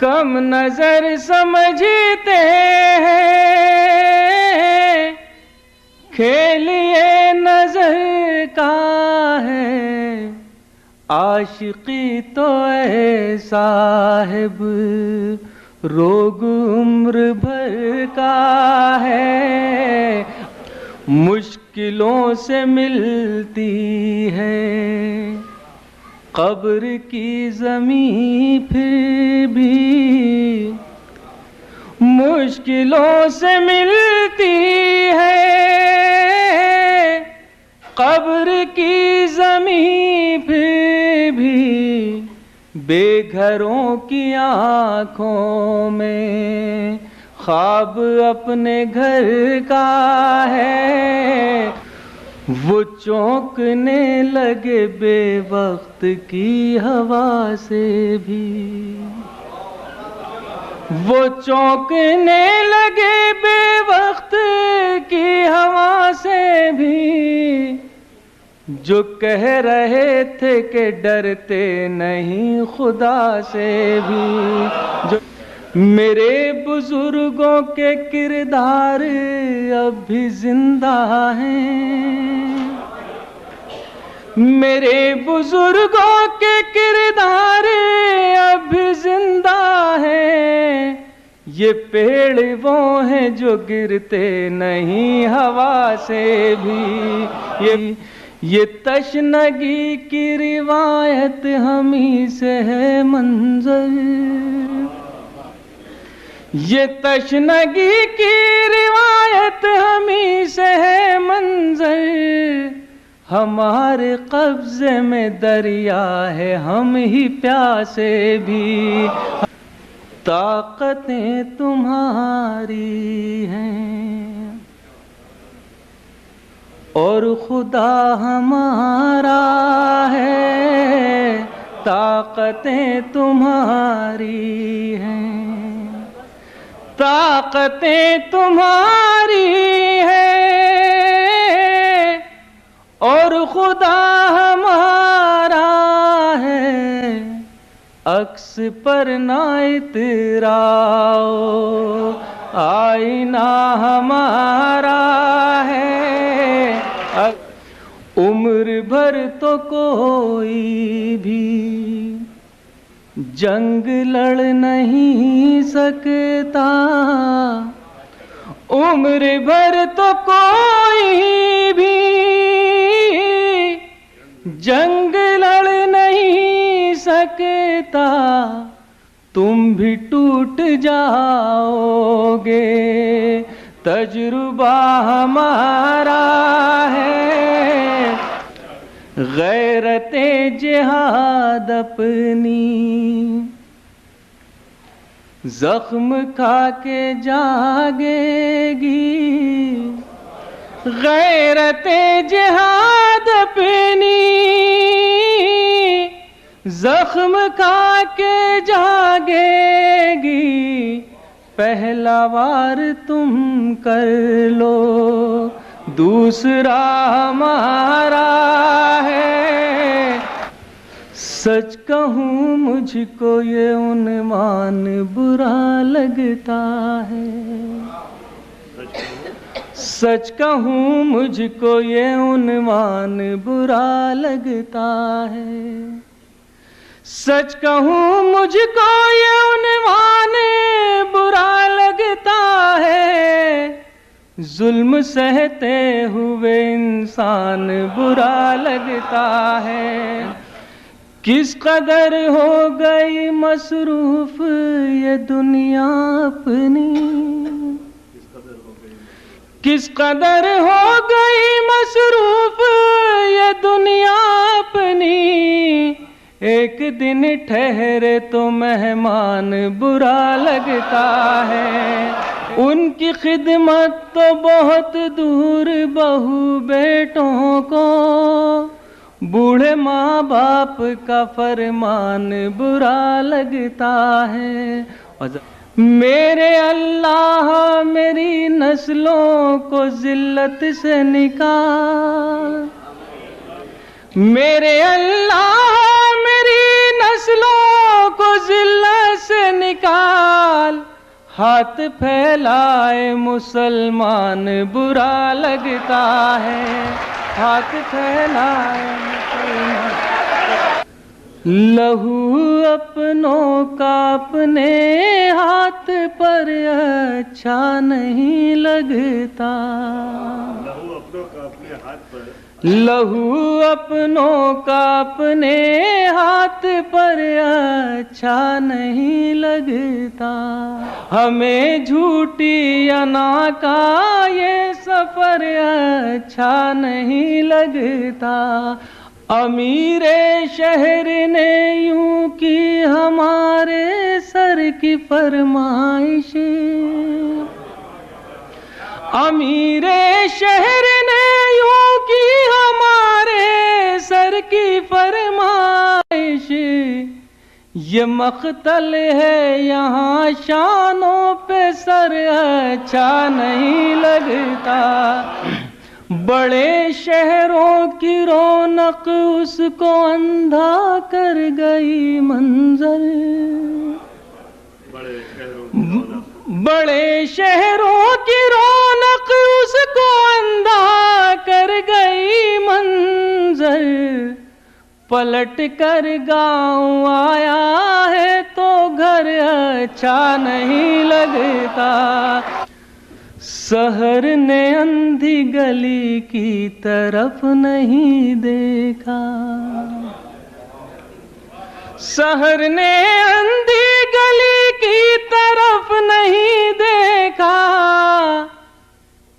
कम नजर समझते हैं, खेल ये नजर का है, आशिकी तो ऐ साहिब रोग उम्र भर का है। मुश्किलों से मिलती है कब्र की ज़मीं, फिर भी मुश्किलों से मिलती है कब्र की ज़मीं, फिर भी बेघरों की आँखों में ख्वाब अपने घर का है। वो चौंकने लगे बेवक्त की हवा से भी, वो चौंकने लगे बेवक्त की हवा से भी, जो कह रहे थे कि डरते नहीं खुदा से भी। जो मेरे बुजुर्गों के किरदार अब भी जिंदा हैं, मेरे बुजुर्गों के किरदार अब भी जिंदा हैं। ये पेड़ वो हैं जो गिरते नहीं हवा से भी। ये तशनगी की रिवायत हम ही से है मंजर, ये तशनगी की रिवायत हम ही से है मंजर। हमारे कब्जे में दरिया है, हम ही प्यासे भी। ताकतें तुम्हारी हैं और खुदा हमारा है। ताकतें तुम्हारी हैं, ताकतें तुम्हारी हैं और खुदा हमारा है। अक्स पर ना इतराओ, आईना हमारा है। उम्र भर तो कोई भी जंग लड़ नहीं सकता, उम्र भर तो कोई भी जंग लड़ नहीं सकता। तुम भी टूट जाओगे, तजुर्बा हमारा है। गैरते जिहाद अपनी जख्म खा के जागेगी, गैरते जिहाद अपनी जख्म खा के जागेगी। पहला वार तुम कर लो, दूसरा हमारा है। सच कहूँ मुझको ये उन्वान बुरा लगता है, सच कहूँ मुझको ये उन्वान बुरा लगता है। सच कहूँ मुझको ये उन्वान बुरा लगता है। जुल्म सहते हुए इंसान बुरा लगता है। किस कदर हो गई मसरूफ ये दुनिया अपनी, किस कदर हो गई मसरूफ ये दुनिया अपनी। एक दिन ठहरे तो मेहमान बुरा लगता है। उनकी खिदमत तो बहुत दूर, बहू बेटों को बूढ़े माँ बाप का फरमान बुरा लगता है। मेरे अल्लाह मेरी नस्लों को जिल्लत से निकाल, मेरे अल्लाह मेरी नस्लों को जिल्लत से निकाल। हाथ फैलाए मुसलमान बुरा लगता है, हाथ फैलाए मुसलमान। लहू अपनों का अपने हाथ पर अच्छा नहीं लगता, लहू अपनों का अपने हाथ पर अच्छा नहीं लगता। हमें झूठी अना का ये सफर अच्छा नहीं लगता। अमीरे शहर ने यूं की हमारे सर की फरमाइश, अमीरे शहर ने यूं की हमारे सर की फरमाइश। ये मख्तल है यहाँ शानों पे सर अच्छा नहीं लगता। बड़े शहरों की रौनक उसको अंधा कर गई मंजर, बड़े शहरों की रौनक उसको अंधा कर गई मंजर। पलट कर गाँव आया है तो घर अच्छा नहीं लगता। शहर ने अंधी गली की तरफ नहीं देखा, शहर ने अंधी गली की तरफ नहीं देखा।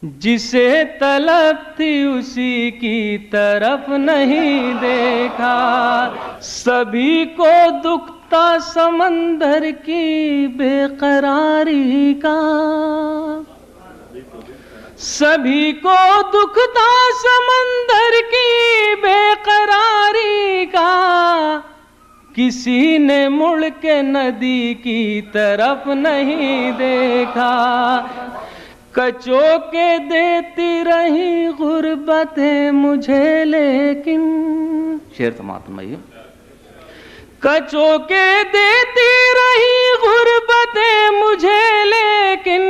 जिसे तलब थी उसी की तरफ नहीं देखा। सभी को दुखता समंदर की बेकरारी का, सभी को दुखता समंदर की बेकरारी का। किसी ने मुड़ के नदी की तरफ नहीं देखा। कचो के देती रही गुर्बतें मुझे लेकिन, शेर समाप्त भाई। कचो के देती रही गुर्बतें मुझे लेकिन,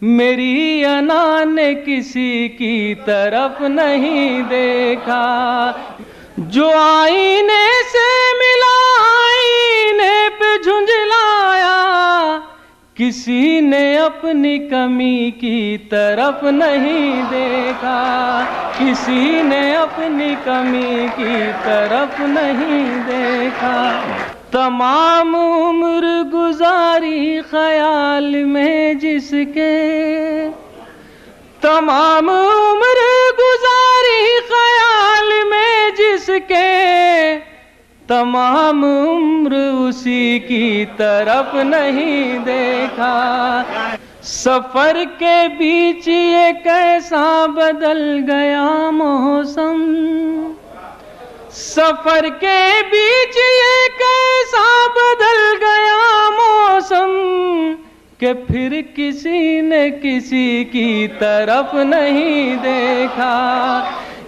मेरी अना ने किसी की तरफ नहीं देखा। जो आईने से मिला आईने पे झुंझलाया, किसी ने अपनी कमी की तरफ नहीं देखा। किसी ने अपनी कमी की तरफ नहीं देखा। तमाम उम्र गुजारी ख्याल में जिसके, तमाम उम्र गुजारी ख्याल में जिसके, तमाम उम्र उसी की तरफ नहीं देखा। सफर के बीच ये कैसा बदल गया मौसम, सफर के बीच ये कैसा बदल गया मौसम, कि फिर किसी ने किसी की तरफ नहीं देखा।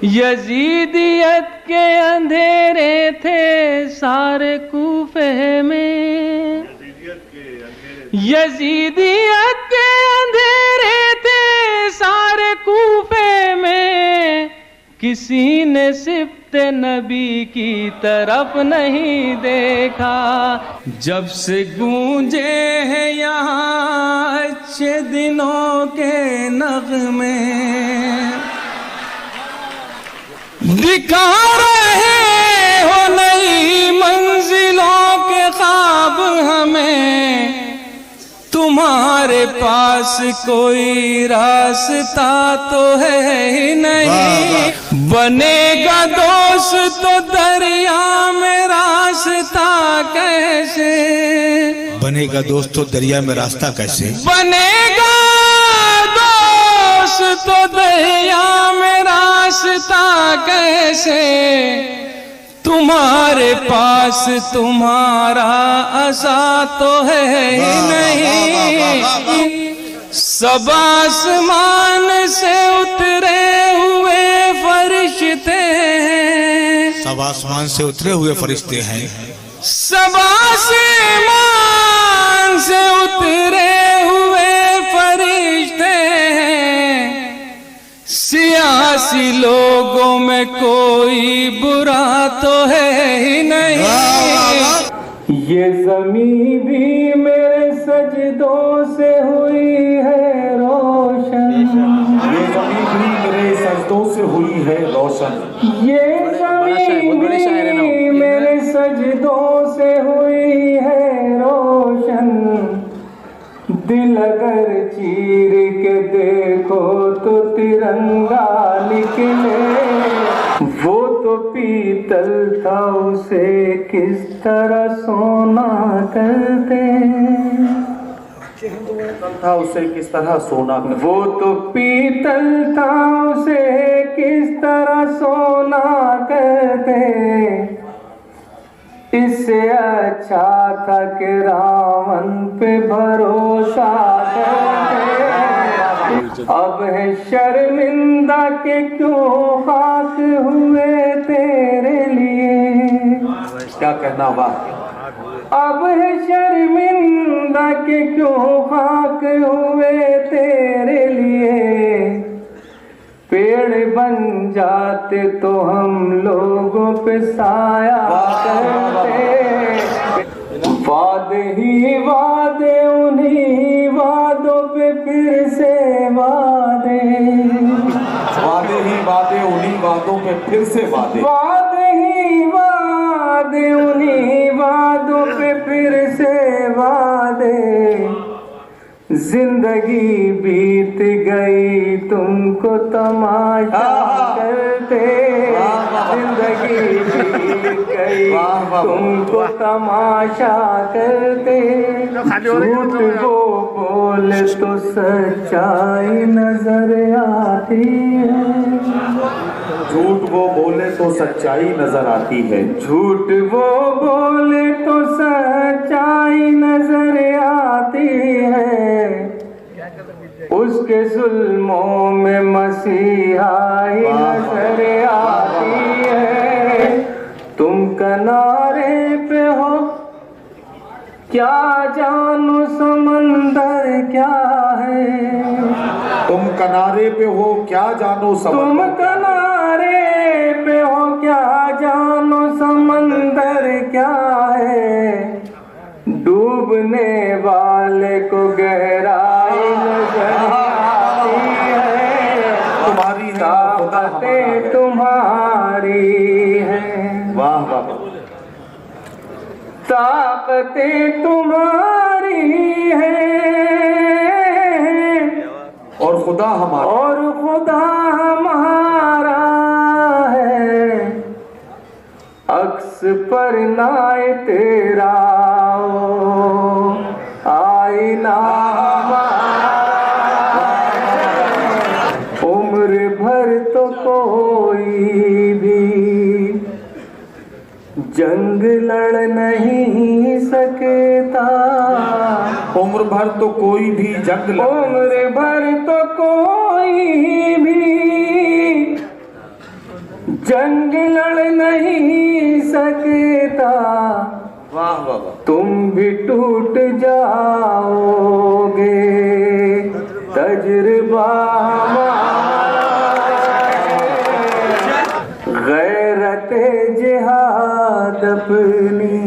यजीदियत के अंधेरे थे सारे कूफे में, यजीदियत के अंधेरे थे सारे कूफे में। किसी ने सिफ्ते नबी की तरफ नहीं देखा। जब से गूंजे हैं यहाँ अच्छे दिनों के नगमे, दिखा रहे हो नई मंजिलों के ख्वाब हमें। तुम्हारे पास कोई रास्ता तो है ही नहीं। बनेगा दोस्त तो दरिया में रास्ता कैसे, बनेगा दोस्त तो दरिया में रास्ता कैसे, बनेगा दोस्त तो दरिया में रास्ता कैसे। तुम्हारे पास तुम्हारा आशा तो है ही नहीं। सब आसमान से उतरे हुए फरिश्ते हैं, सब आसमान से उतरे हुए फरिश्ते हैं, सब आसमान से उतरे में कोई बुरा तो है ही नहीं। ये ज़मीं भी मेरे सजदों से हुई है रोशन, ये ज़मीं भी मेरे सजदों से हुई है रोशन। ये ज़मीं भी मेरे सजदों से हुई है रोशन। दिल अगर चीर के देखो तो तिरंगा निकले, वो तो पीतल था उसे किस तरह सोना करते, था उसे किस तरह सोना करते। वो तो पीतल था उसे किस तरह सोना करते। इससे अच्छा था कि रावण पे भरोसा करते। अब है शर्मिंदा के क्यों खाक हुए तेरे लिए। क्या कहना हुआ। अब है शर्मिंदा के क्यों खाक हुए तेरे लिए। पेड़ बन जाते तो हम लोगों पे साया करते। वादे ही वादे उन्हीं वादों पे फिर से वादे। वादे ही वादे उन्हीं वादों पे फिर से वादे। वादे ही वादे उन्हीं वादों पे फिर से वादे। जिंदगी बीत गई तुमको तमाशा करते। जिंदगी बीत गई तुमको तमाशा करते। झूठ वो बोले तो सच्चाई नजर आती है। झूठ वो बोले तो सच्चाई नजर आती है। झूठ वो बोले तो सच्चाई नजर आती है। उसके जुल्मों में मसीहाई नजर आती है। तुम किनारे पे हो क्या जानो समंदर क्या है। तुम किनारे पे हो क्या जानो तुम समंदर। किनारे पे हो क्या जानो समंदर क्या है। डूबने वाले को गहराई नजर आती है। तुम्हारी ताकतें तुम्हारी हैं। वाह वाह। ताकतें तुम्हारी हैं और खुदा हमारा। और खुदा हमारा है। अक्स पर नाए तेरा आईना उम्र भर तो कोई भी जंग लड़ नहीं सकता। उम्र भर तो कोई भी जंग उम्र भर तो कोई भी जंग लड़ नहीं सकता। वाह वाह वाह। तुम भी टूट जाओगे तजुर्बा गैरते जिहाद अपनी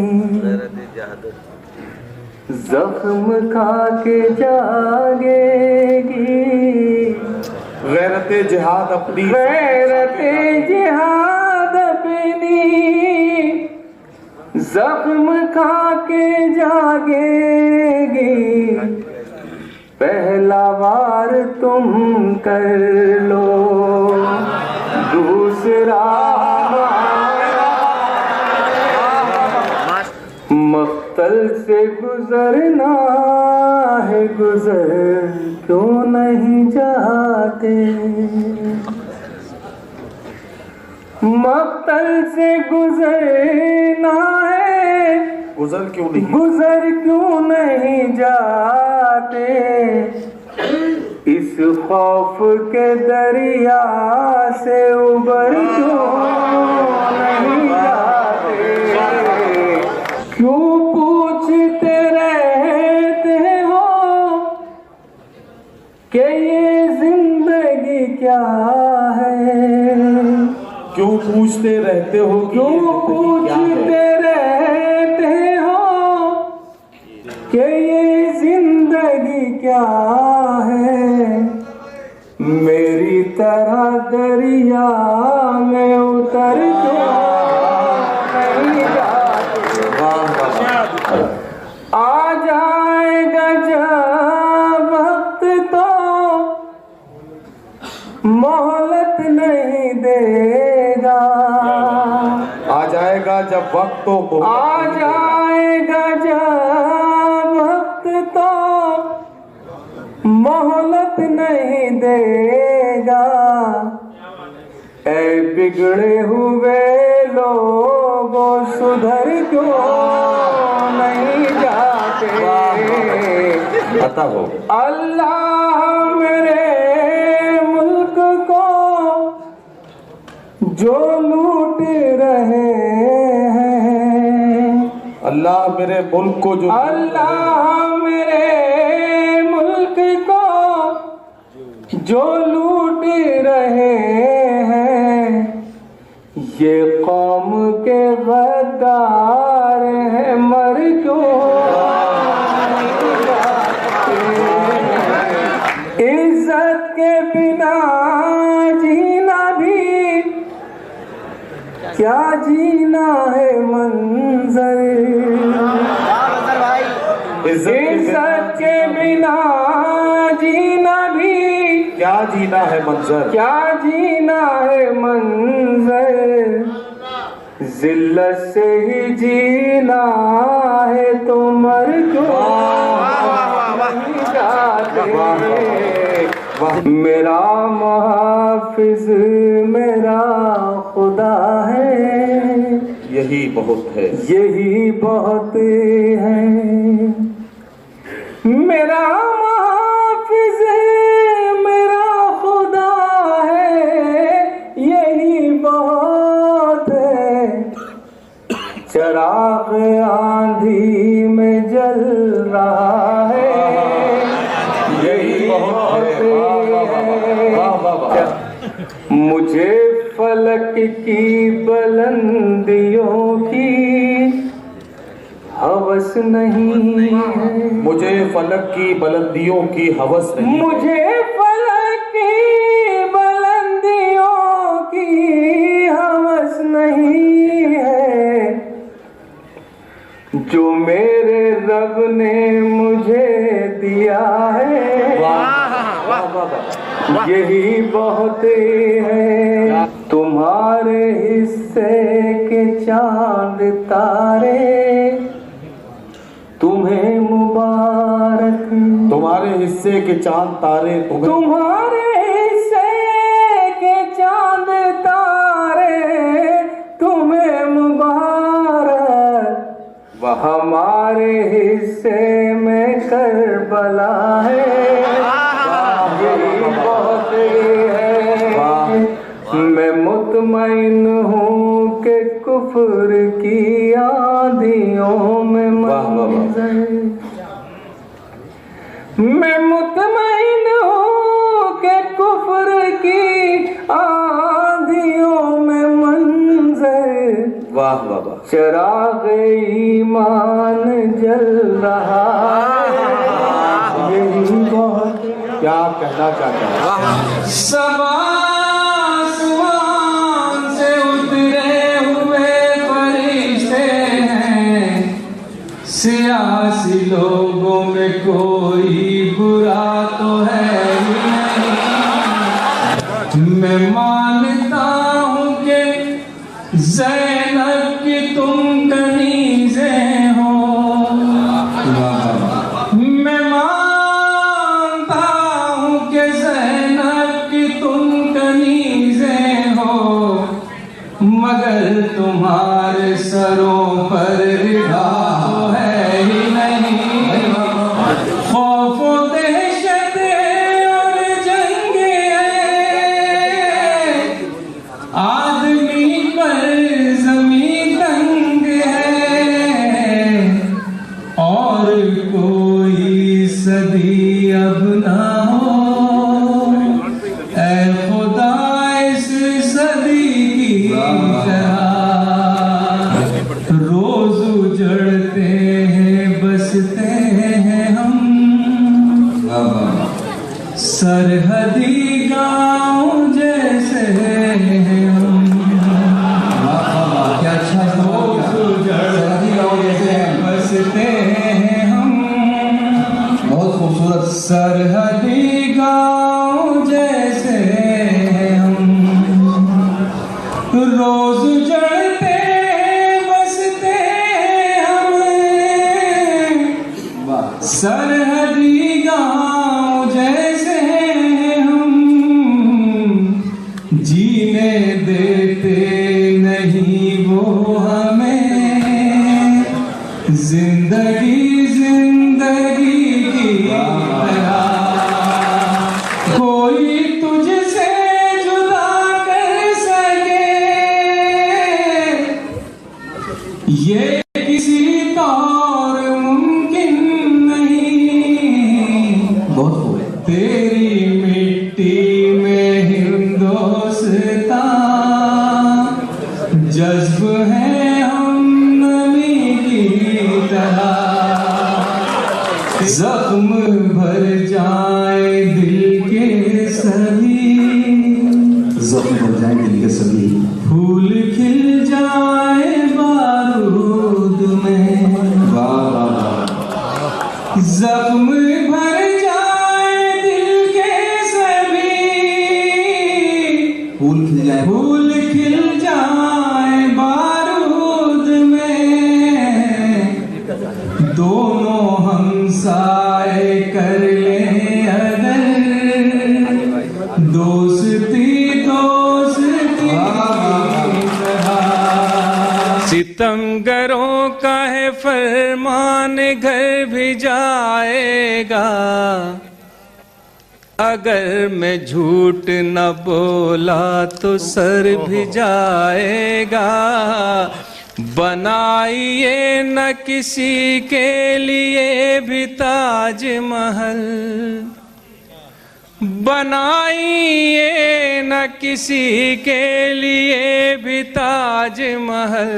जख्म खा के जागेगी। गैरते जिहाद अपनी। गैरते जिहाद अपनी जख्म खा के जागेगी। पहला वार तुम कर लो दूसरा मख्तल से गुजरना है गुजर क्यों नहीं जाते। मख्तल से गुजरना है गुजर क्यों नहीं। गुजर क्यों नहीं जाते। इस खौफ के दरिया से उबर क्यों नहीं जाते। क्यों पूछते रहते हो कि ये जिंदगी क्या है। क्यों पूछते रहते हो कि क्यों ये पूछते रहते हो कि ये जिंदगी क्या है? मेरी तरह दरिया में उतर क्यों नहीं जाते? आ जाएगा जब वक्त तो मोहलत नहीं देगा। आ जाएगा जब वक्त तो आ जाएगा जब वक्त तो मोहलत नहीं देगा। ऐ बिगड़े हुए लोगों सुधर क्यों नहीं जाते? पता हो अल्लाह मेरे मुल्क को जो लूट रहे हैं, अल्लाह मेरे मुल्क को जो अल्लाह मेरे मुल्क को जो लूट रहे हैं, ये कौम के गद्दार हैं, मर क्यों नहीं जाते? इज्जत के बिना जीना भी क्या जीना है मंजर? इज्जत के बिना जीना भी क्या जीना है मंजर? क्या जीना है मंजर? जिल्लत से ही जीना है तो मर क्यों नहीं जाते? मेरा मुहाफिज मेरा खुदा है, यही बहुत है, यही बहुत है। मेरा मुहाफिज मेरा खुदा है, यही बहुत है। चिराग आंधी में जल रहा है, यही बहुत है। मुझे फलक की बुलंदियों की हवस नहीं है, मुझे फलक की बुलंदियों की हवस नहीं, मुझे फलक की बुलंदियों की हवस नहीं है। जो मेरे रब ने मुझे दिया है, यही बहुत है। तुम्हारे हिस्से के चांद तारे तुम्हें मुबारक, तुम्हारे हिस्से के चांद तारे तुम्हारे हिस्से के चांद तारे तुम्हें मुबारक। हमारे हिस्से में करबला है, यही बहुत है। मैं मुतमईन हूँ कि कुफ्र की आंधियों में मंजर, मैं मुतमईन हूँ कि कुफ्र की आंधियों में मंजर। वाह वाह वाह। चिराग ईमान जल रहा है, यही बहुत है। क्या कहना चाहता है? सब आसमान से उतरे हुए फरिश्ते हैं, सियासी लोगों में कोई बुरा तो है ही नहीं। मैं मानता हूँ कि ज़ैनब की तुम कनीज़े हो, मैं मानता हूँ कि ज़ैनब की तुम कनीज़े हो, मगर तुम्हारे सरों पर रिधा तो है ही नहीं। खौफ व दहशत और जंग है, आदमी पर ज़मीन तंग है, और कोई सदी अब ना हो। ऐ खुदा इस सदी की बसते हैं हम, सरहदी गाँव जैसे हैं हम। क्या अच्छा सरहदी गाँव जैसे हैं, बसते हैं हम, बहुत खूबसूरत। सरहदी गाँव जैसे हैं हम, रोज जड़ते बसते हम, सरहदी गाँव जैसे हम, जीने देते नहीं वो हमें, जिंदगी जिंदगी की तरह। कोई तुझसे जुदा कर सके ये किसी तौर मुमकिन नहीं। बहुत हो गए। तेरी मिट्टी में हिंदुस्तान, जज्ब है हम नमी की तरह। जख्म भर जाए दिल के सभी, जख्म भर जाए दिल के सभी, फूल खिल जाए बारूद में। जख्म भर जाए दिल के सभी, फूल खिल जाए बारूद में। दोनों हमसाए कर ले अगर, दोस्ती दोस्ती। सितमगरों का है फरमान, घर भी जाएगा अगर मैं झूठ न बोला तो सर भी जाएगा। बनाइए न किसी के लिए भी ताजमहल, बनाइए न किसी के लिए भी ताजमहल।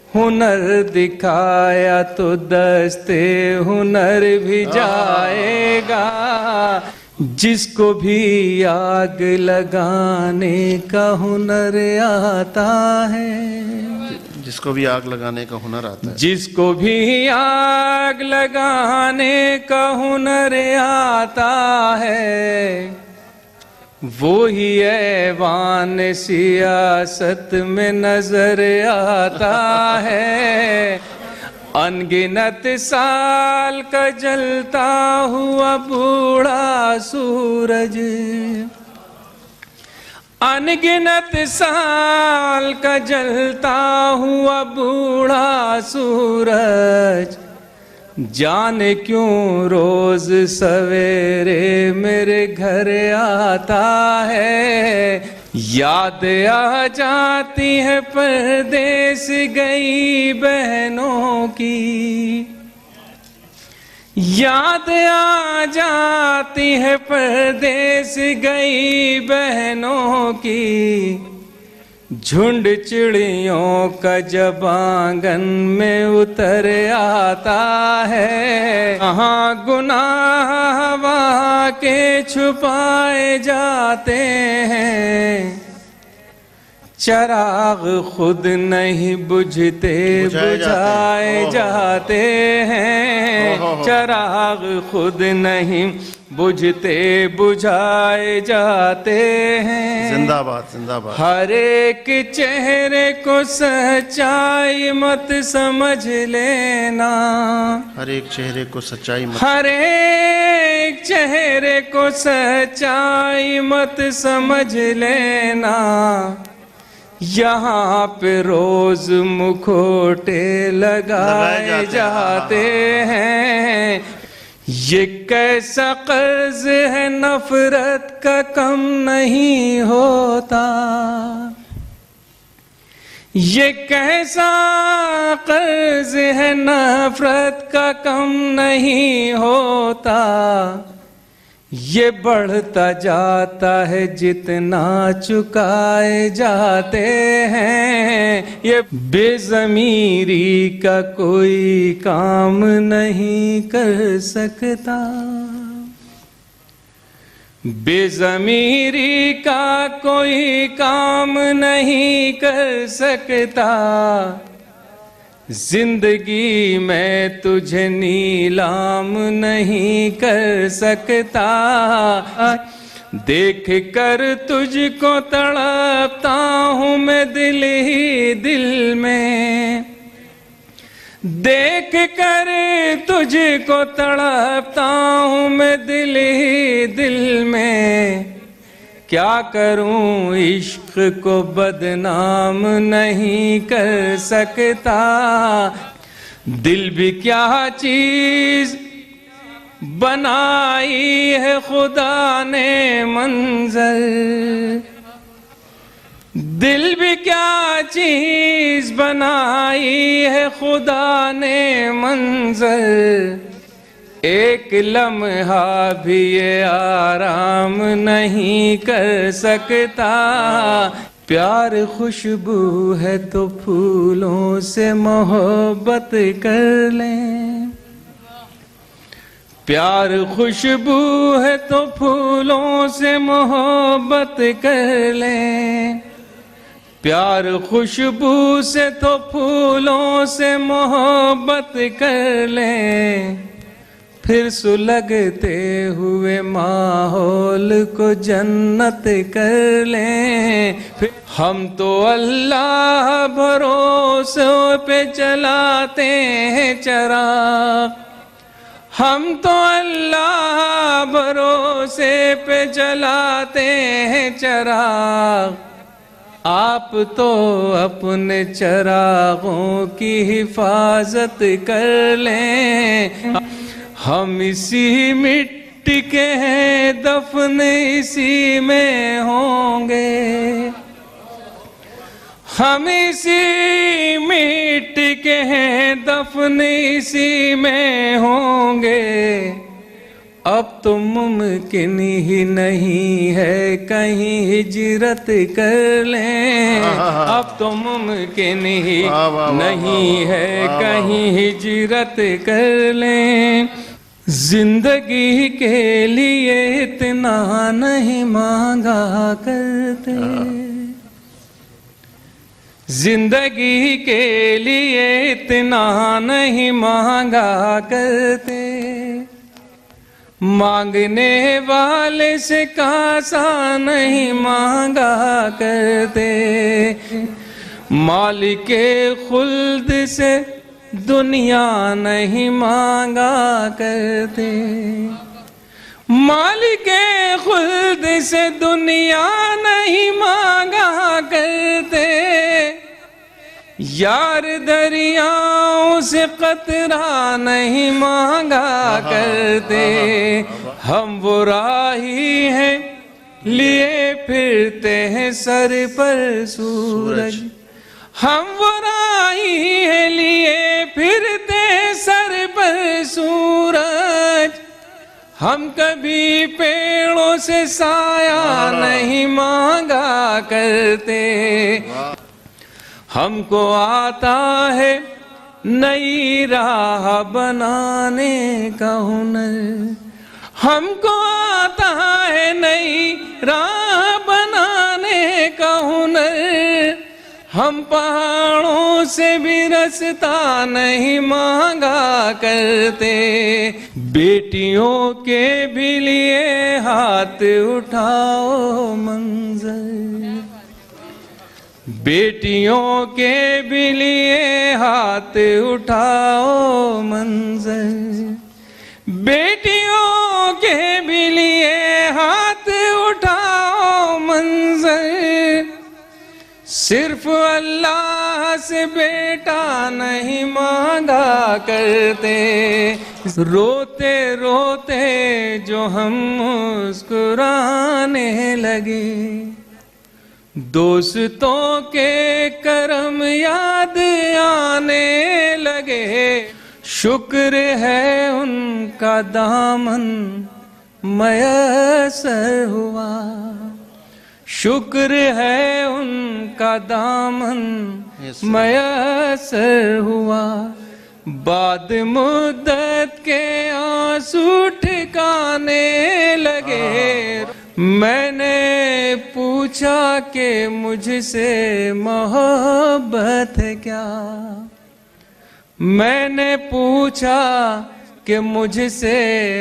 हुनर दिखाया तो दस्ते हुनर भी जाएगा। जिसको भी आग लगाने का हुनर आता है, जिसको भी आग लगाने का हुनर आता है, जिसको भी आग लगाने का हुनर आता है, वो ही ऐवान सियासत में नजर आता है। अनगिनत साल का जलता हुआ बूढ़ा सूरज, अनगिनत साल का जलता हुआ बूढ़ा सूरज, जाने क्यों रोज सवेरे मेरे घर आता है। याद आ जाती है परदेस गई बहनों की, याद आ जाती है परदेस गई बहनों की। झुंड चिड़ियों का जब आंगन में उतर आता है, कहाँ गुनाह वहाँ के छुपाए जाते हैं। चराग खुद नहीं बुझते बुझाए जाते हैं, चराग खुद नहीं बुझते बुझाए जाते हैं। जिंदाबाद जिंदाबाद। हर एक चेहरे को सच्चाई मत समझ लेना, हर एक चेहरे को सच्चाई मत, हर एक चेहरे को सच्चाई मत समझ लेना। यहाँ पे रोज मुखोटे लगाए जाते हैं। ये कैसा कर्ज है नफरत का कम नहीं होता, ये कैसा कर्ज है नफरत का कम नहीं होता। ये बढ़ता जाता है जितना चुकाए जाते हैं, ये बेज़मीरी का कोई काम नहीं कर सकता। बेज़मीरी का कोई काम नहीं कर सकता। जिंदगी में तुझे नीलाम नहीं कर सकता। देख कर तुझको तड़पता हूँ मैं दिल ही दिल में, देख कर तुझको तड़पता हूँ मैं दिल ही दिल में। क्या करूं इश्क को बदनाम नहीं कर सकता। दिल भी क्या चीज बनाई है खुदा ने मंजर, दिल भी क्या चीज बनाई है खुदा ने मंजर। एक लम्हा भी ये आराम नहीं कर सकता। प्यार खुशबू है तो फूलों से मोहब्बत कर लें, प्यार खुशबू है तो फूलों से मोहब्बत कर लें। प्यार खुशबू से तो फूलों से मोहब्बत कर लें। फिर सुलगते हुए माहौल को जन्नत कर लें। फिर हम तो अल्लाह भरोसे पे चलाते हैं चराग, हम तो अल्लाह भरोसे पे चलाते हैं चराग। आप तो अपने चरागों की हिफाजत कर लें। हम इसी मिट्टी के हैं, दफन इसी में होंगे। हम इसी मिट्टी के हैं, दफन इसी में होंगे। अब तो मुमकिन ही नहीं है कहीं हिजरत कर लें। अब तो मुमकिन ही नहीं है कहीं हिजरत कर लें। जिंदगी के लिए इतना नहीं मांगा करते, जिंदगी के लिए इतना नहीं मांगा करते। मांगने वाले से कासा नहीं मांगा करते। मालिके खुल्द से दुनिया नहीं मांगा करते। मालिके खुल्द से दुनिया नहीं मांगा करते। यार दरियाओं से कतरा नहीं मांगा करते। हम वो राही हैं लिए फिरते हैं सर पर सूरज। हम वो राही हैं लिए फिरते हैं सर पर सूरज। हम कभी पेड़ों से साया नहीं मांगा करते। हमको आता है नई राह बनाने का हुनर। हमको आता है नई राह बनाने का हुनर। हम पहाड़ों से भी रास्ता नहीं मांगा करते। बेटियों के भी लिए हाथ उठाओ मंजर। बेटियों के भी लिए हाथ उठाओ मंजर। बेटियों के भी लिए हाथ उठाओ मंजर। सिर्फ अल्लाह से बेटा नहीं मांगा करते। रोते रोते जो हम मुस्कुराने लगे, दोस्तों के करम याद आने लगे। शुक्र है उनका दामन मयसर हुआ। शुक्र है उनका दामन मयसर हुआ। बाद मुद्दत के आंसू ठिकाने लगे। मैंने पूछा कि मुझसे मोहब्बत है क्या। मैंने पूछा कि मुझसे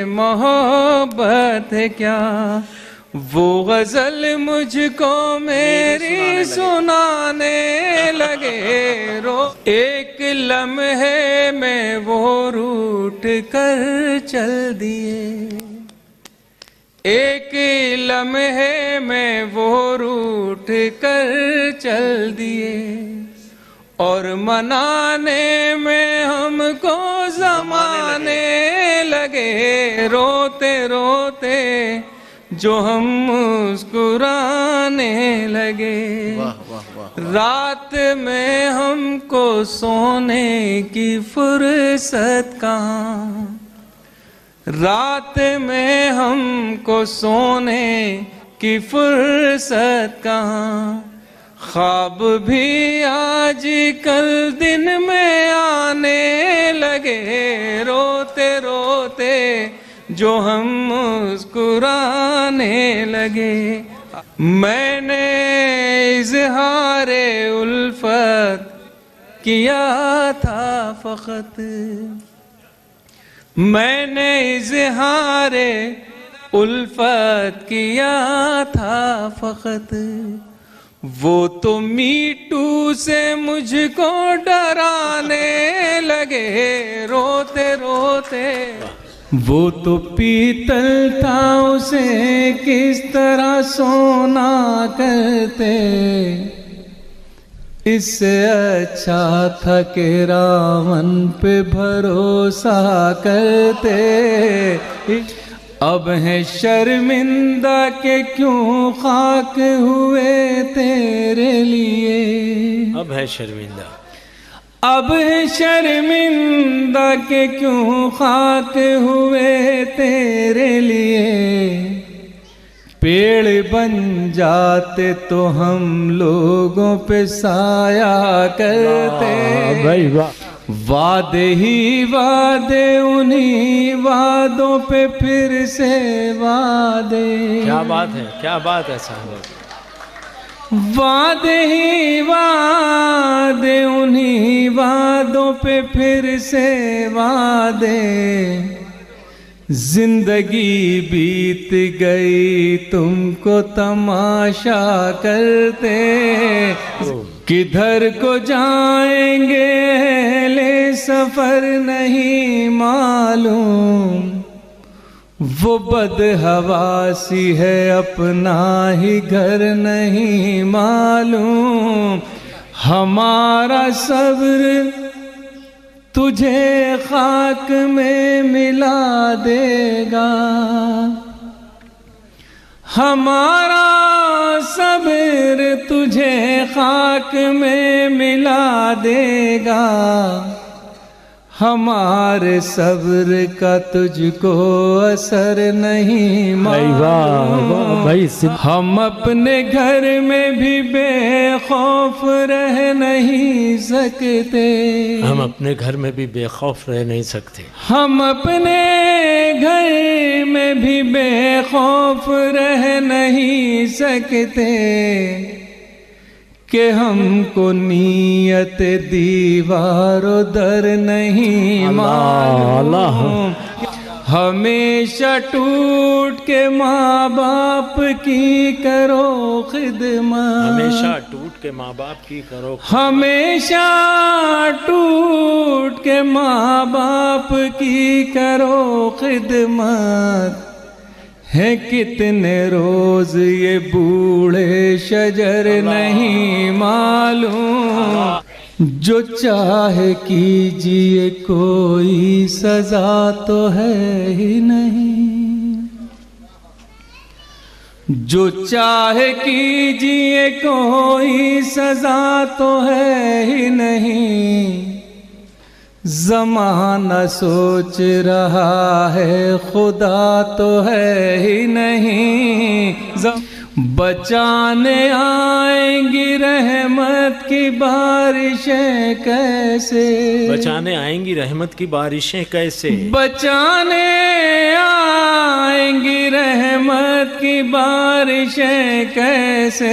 मोहब्बत है क्या। वो गजल मुझको मेरी सुनाने लगे। रो एक लम्हे में वो रूठ कर चल दिए। एक लम्हे में वो रूठ कर चल दिए। और मनाने में हमको जमाने लगे। रोते रोते जो हम मुस्कुराने लगे। वाह वाह वाह। रात में हमको सोने की फुर्सत कहाँ। रात में हमको सोने की फुर्सत कहाँ। ख्वाब भी आज कल दिन में आने लगे। रोते रोते जो हम मुस्कुराने लगे। मैंने इज़हारे उल्फत किया था फ़क़त। मैंने इज़हारे उल्फत किया था फ़क़त। वो तो मीटू से मुझको डराने लगे। रोते रोते वो तो पीतल था उसे किस तरह सोना करते। इससे अच्छा था कि रावण पे भरोसा करते। अब है शर्मिंदा के क्यों खाक हुए तेरे लिए। अब है शर्मिंदा। अब है शर्मिंदा के क्यों खाक हुए तेरे लिए। पेड़ बन जाते तो हम लोगों पे साया करते। भाई वाह। वादे ही वादे उन्हीं वादों पे फिर से वादे। क्या बात है, क्या बात है साहब। वादे ही वादे उन्हीं वादों पे फिर से वादे। जिंदगी बीत गई तुमको तमाशा करते। किधर को जाएंगे ले सफर नहीं मालूम। वो बदहवासी है अपना ही घर नहीं मालूम। हमारा सब्र तुझे खाक में मिला देगा। हमारा सब्र तुझे खाक में मिला देगा। हमारे सब्र का तुझको असर नहीं मालूम। हम अपने घर में भी बेखौफ रह नहीं सकते। हम अपने घर में भी बेखौफ रह नहीं सकते। हम अपने घर में भी बेखौफ रह नहीं सकते। कि हमको नीयत दीवारों दर नहीं मालूम। हमेशा टूट के माँ बाप की करो खिदमत। हमेशा टूट के माँ बाप की करो। हमेशा टूट के माँ बाप की करो खिदमत। है कितने रोज ये बूढ़े शजर नहीं मालूम। जो चाहे कीजिए कोई सजा तो है ही नहीं। जो चाहे कीजिए कोई सजा तो है ही नहीं। जमाना सोच रहा है खुदा तो है ही नहीं, बचाने आएंगी रहमत की बारिशें कैसे, बचाने आएंगी रहमत की बारिशें कैसे, बचाने आएंगी रहमत की बारिशें कैसे,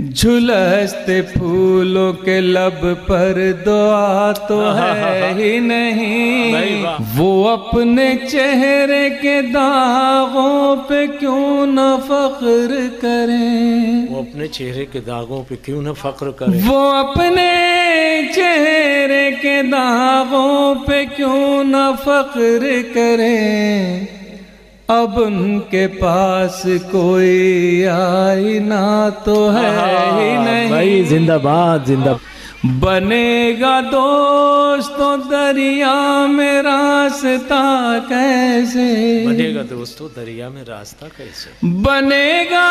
झुलसते फूलों के लब पर दुआ तो है ही नहीं, वो अपने चेहरे के दागों पे क्यों न फख्र करें, वो अपने चेहरे के दागों पे क्यों न फख्र करें, वो अपने चेहरे के दागों पे क्यों न फख्र करें, अब उनके पास कोई आईना तो है ही नहीं। भाई जिंदाबाद जिंदाबाद। बनेगा दोस्तों दरिया में रास्ता कैसे, बनेगा दोस्तों दरिया में रास्ता कैसे, बनेगा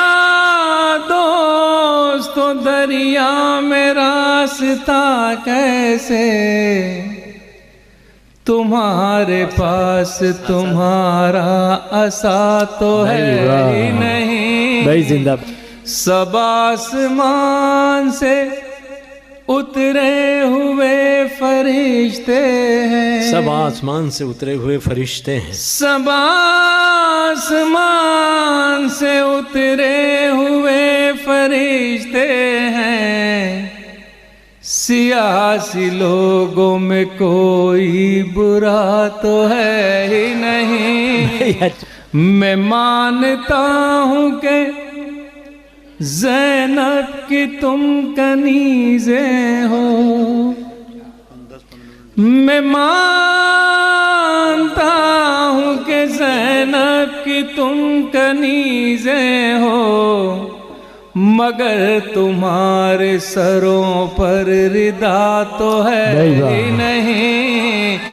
दोस्तों दरिया में रास्ता कैसे, तुम्हारे पास तुम्हारा आसा तो है ही नहीं। भाई जिंदाबाद। सब आसमान से उतरे हुए फरिश्ते हैं, सब आसमान से उतरे हुए फरिश्ते हैं, सब आसमान से उतरे हुए फरिश्ते हैं, सियासी लोगों में कोई बुरा तो है ही नहीं। मैं मानता हूँ कि ज़ैनब की तुम कनीज़े हो, मैं मानता हूँ कि ज़ैनब की तुम कनीज़े हो, मगर तुम्हारे सरों पर रिदा तो है ही नहीं।